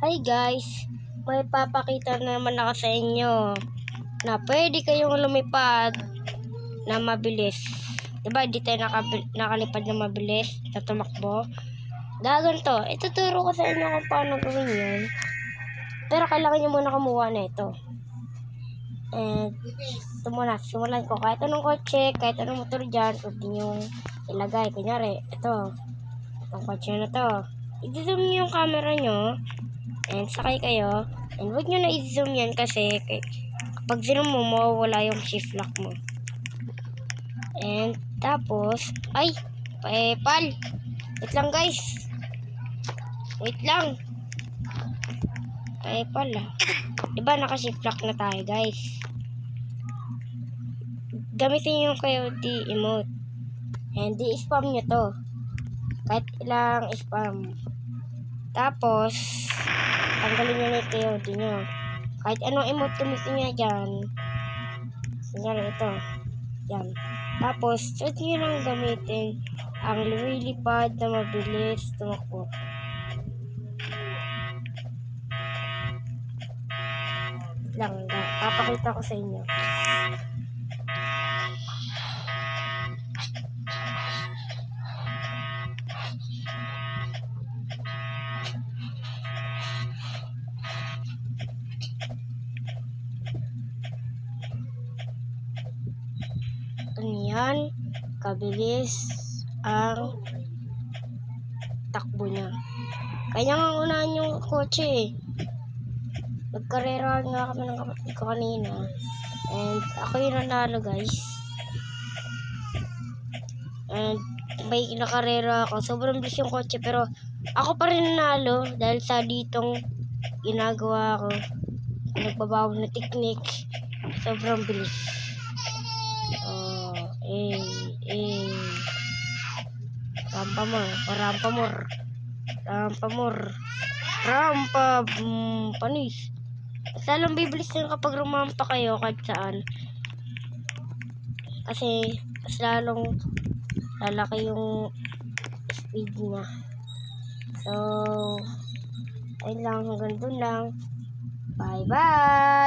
Hi guys, may papakita na naman ako sa inyo na pwede kayong lumipad na mabilis. Diba, hindi tayo nakalipad na mabilis na tumakbo. Gaganto, ituturo ko sa inyo kung paano gawin yun. Pero kailangan nyo muna kumuha na ito. And ito muna, simulan ko. Kahit anong kotse, kahit anong motor dyan, pwede nyo ilagay. Kunyari, ito. Itong kotse na to. I-zoom nyo yung camera nyo. And sakay kayo. And huwag nyo na i-zoom yan kasi kapag zoom mo, mawawala yung shift lock mo. And tapos, ay, pal. Wait lang guys. Wait lang. Pal ah. Diba naka-shift lock na tayo guys. Gamitin yung KOD emote. And di-spam nyo to. Kahit ilang spam. Tapos, tanggalin nyo na yung KOD nyo. Kahit anong emote gamitin nyo dyan. Kunyari ito. Yan. Tapos, suot nyo lang gamitin ang lumilipad na mabilis tumakbo. Lang, papakita ko sa inyo. Yan, kabilis ang takbo niya. Kaya nga unahan yung kotse eh. Nagkarera nga kami ng kapatid ko kanina. And ako yung nanalo guys. And may nakarera ako. Sobrang bilis yung kotse pero ako pa rin nanalo dahil sa ditong ginagawa ko. Nagbabago na technique. Sobrang bilis. Rampa, panis. Mas lalong bibilis din kapag rumampa kayo kahit saan. Kasi mas lalong lalaki yung speed niya. So, ayun lang, hanggang dun lang. Bye-bye!